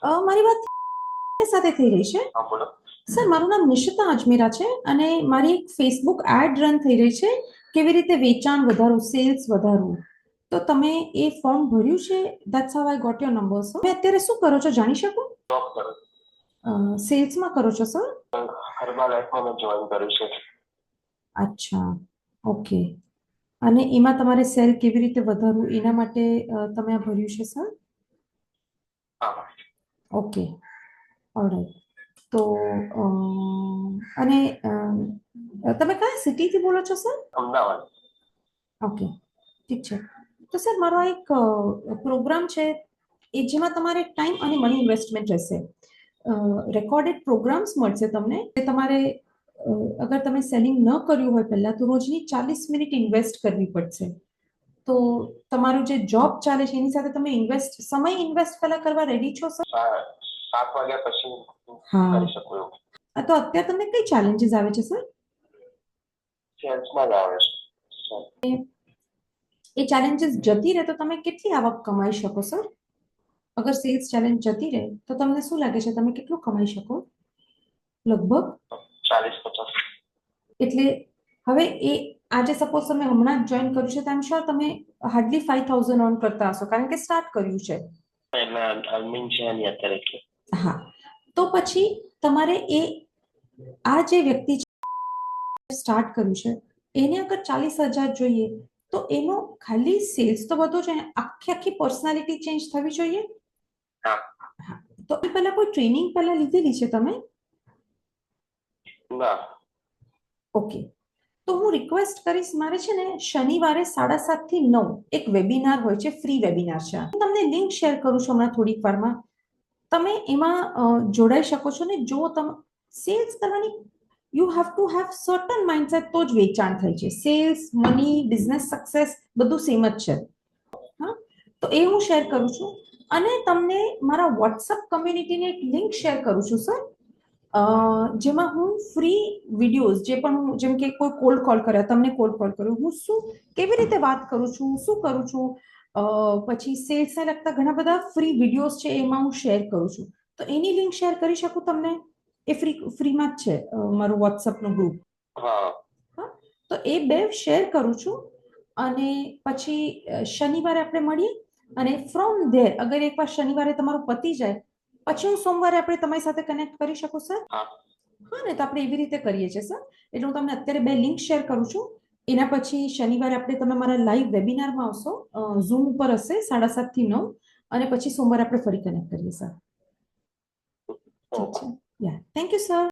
મારી વાત સાથે થઈ રહી છે? હા બોલો. સર, મારું નામ નિશિતા અજમેરા છે અને મારી એક ફેસબુક એડ રન થઈ રહી છે, કેવી રીતે વેચાણ વધારવું, સેલ્સ વધારવું. તો તમે એ ફોર્મ ભર્યું છે? That's how I got your number. Sir, તમે અત્યારે શું કરો છો જાણી શકું? જોબ કરો. સેલ્સમાં કરો છો સર? હર્બા લાઈફમાં મેં જોઈન કર્યું છે. અચ્છા, ઓકે. અને એમાં તમારે સેલ કેવી રીતે વધારવું એના માટે તમે આ ભર્યું છે સર? હા. Okay, alright. તો અને તમે કયા સિટીથી બોલો છો સર? અમદાવાદ. ઓકે, ઠીક છે. તો સર, મારો આ એક પ્રોગ્રામ છે એ જેમાં તમારે ટાઈમ અને મની ઇન્વેસ્ટમેન્ટ રહેશે. રેકોર્ડેડ પ્રોગ્રામ્સ મળશે તમને. તમારે અગર તમે સેલિંગ ન કર્યું હોય પહેલા, તો રોજની 40 મિનિટ ઇન્વેસ્ટ કરવી પડશે. તો તમારું જે જોબ ચાલે છે એની સાથે તમે સમય ઇન્વેસ્ટ પહેલા કરવા રેડી છો સર? 7 વાગ્યા પછી હા. કરી શકું એવું. તો અત્યારે તમને કઈ ચેલેન્જીસ આવે છે સર? સેલ્સમાં જ આવે છે. એ ચેલેન્જીસ જતી રહે તો તમે કેટલી આવક કમાઈ શકો સર? અગર સેલ્સ ચેલેન્જ જતી રહે તો તમને શું લાગે છે તમે કેટલું કમાઈ શકો લગભગ? 40-50. એટલે હવે એ આજે સપોઝ તમે હમણાં જ જોઈન કર્યું છે તો આઈ એમ શ્યોર તમે હાર્ડલી 5,000 અર્ન કરતા હશો, કારણ કે સ્ટાર્ટ કર્યું છે. એટલે અર્નિંગ છે નહીં અત્યારે એટલે. હા, તો પછી તમારે આ જે વ્યક્તિ સ્ટાર્ટ કર્યું છે એને અગર 40,000 જોઈએ તો એનો ખાલી સેલ્સ તો વધુ છે, આખી આખી પર્સનાલિટી ચેન્જ થવી જોઈએ. હા. હા, તો એ પહેલા કોઈ ટ્રેનિંગ પહેલા લીધેલી છે તમે? ના. ઓકે, તો હું રિક્વેસ્ટ કરીશ, મારે છે ને શનિવારે 7:30 થી 9 એક વેબિનાર હોય છે, ફ્રી વેબિનાર છે. હું તમને લિંક શેર કરું છું હમણાં થોડીક વારમાં. તમે એમાં જોડાઈ શકો છો ને જો તમે સેલ્સ કરવાની you have to have certain mindset તો જ વેચાણ થાય છે. સેલ્સ, મની, બિઝનેસ સક્સેસ બધું સેમ જ છે. હા, તો એ હું શેર કરું છું અને તમને મારા વોટ્સઅપ કમ્યુનિટીની એક લિંક શેર કરું છું સર, જેમાં હું ફ્રી વિડીયોઝ જે પણ હું, જેમ કે કોઈ કોલ્ડ કોલ કરે, તમને કોલ્ડ કોલ કરું, હું શું કેવી રીતે વાત કરું છું, શું કરું છું, પછી સેલ્સને લગતા ઘણા બધા ફ્રી વિડીયોઝ છે એમાં હું શેર કરું છું. તો એની લિંક શેર કરી શકું તમને? એ ફ્રીમાં જ છે, મારું વોટ્સઅપનું ગ્રુપ. હા. હા, તો એ બે શેર કરું છું અને પછી શનિવારે આપણે મળીએ અને ફ્રોમ ધેર અગર એકવાર શનિવારે તમારું પતી જાય પછી હું સોમવારે આપણે તમારી સાથે કનેક્ટ કરી શકું સર? હા. હા ને, તો આપણે એવી રીતે કરીએ છીએ સર. એટલે હું તમને અત્યારે બે લિંક શેર કરું છું. એના પછી શનિવારે આપણે તમે મારા લાઈવ વેબિનારમાં આવશો, ઝૂમ ઉપર હશે 7:30 થી 9, અને પછી સોમવારે આપણે ફરી કનેક્ટ કરીએ સર. ઠીક છે. યા, થેન્ક યુ સર.